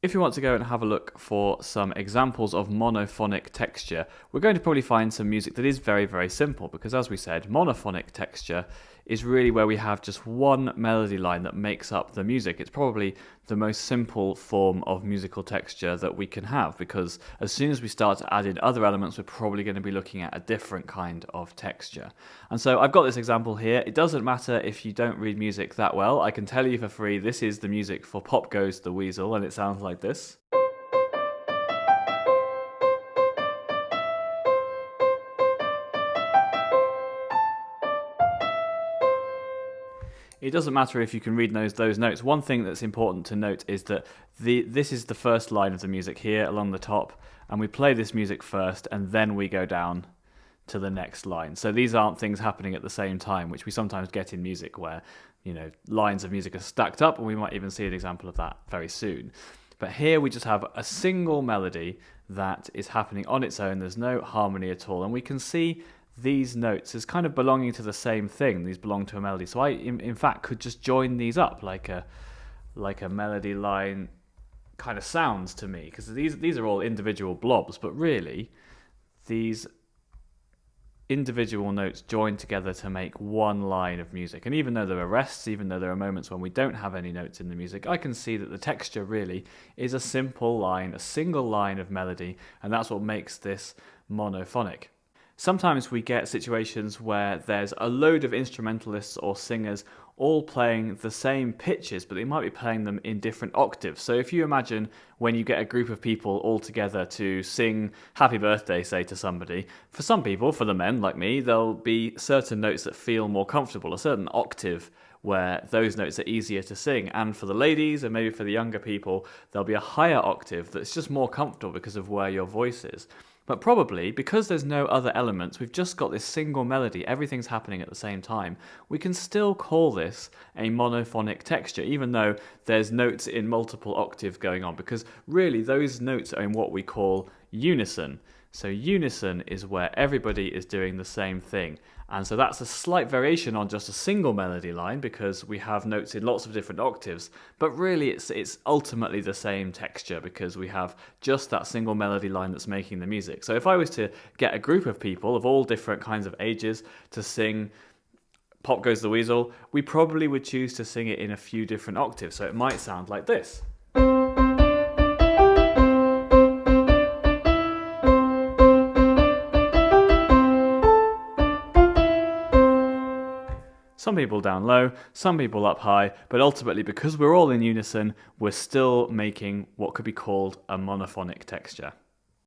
If you want to go and have a look for some examples of monophonic texture, we're going to probably find some music that is very, very simple because, as we said, monophonic texture is really where we have just one melody line that makes up the music. It's probably the most simple form of musical texture that we can have because as soon as we start to add in other elements, we're probably going to be looking at a different kind of texture. And so I've got this example here. It doesn't matter if you don't read music that well. I can tell you for free, this is the music for Pop Goes the Weasel, and it sounds like this. It doesn't matter if you can read those notes. One thing that's important to note is that this is the first line of the music here along the top, and we play this music first and then we go down to the next line. So these aren't things happening at the same time, which we sometimes get in music where, lines of music are stacked up, and we might even see an example of that very soon. But here we just have a single melody that is happening on its own. There's no harmony at all, and we can see these notes as kind of belonging to the same thing. These belong to a melody. So I, in fact, could just join these up like a melody line kind of sounds to me, because these are all individual blobs, but really these individual notes join together to make one line of music. And even though there are rests, even though there are moments when we don't have any notes in the music, I can see that the texture really is a simple line, a single line of melody, and that's what makes this monophonic. Sometimes we get situations where there's a load of instrumentalists or singers all playing the same pitches, but they might be playing them in different octaves. So if you imagine when you get a group of people all together to sing Happy Birthday, say, to somebody, for some people, for the men like me, there'll be certain notes that feel more comfortable, a certain octave where those notes are easier to sing. And for the ladies, and maybe for the younger people, there'll be a higher octave that's just more comfortable because of where your voice is. But probably, because there's no other elements, we've just got this single melody, everything's happening at the same time, we can still call this a monophonic texture, even though there's notes in multiple octaves going on, because really those notes are in what we call unison. So unison is where everybody is doing the same thing. And so that's a slight variation on just a single melody line because we have notes in lots of different octaves, but really it's ultimately the same texture because we have just that single melody line that's making the music. So if I was to get a group of people of all different kinds of ages to sing Pop Goes the Weasel, we probably would choose to sing it in a few different octaves. So it might sound like this. Some people down low, some people up high, but ultimately because we're all in unison, we're still making what could be called a monophonic texture.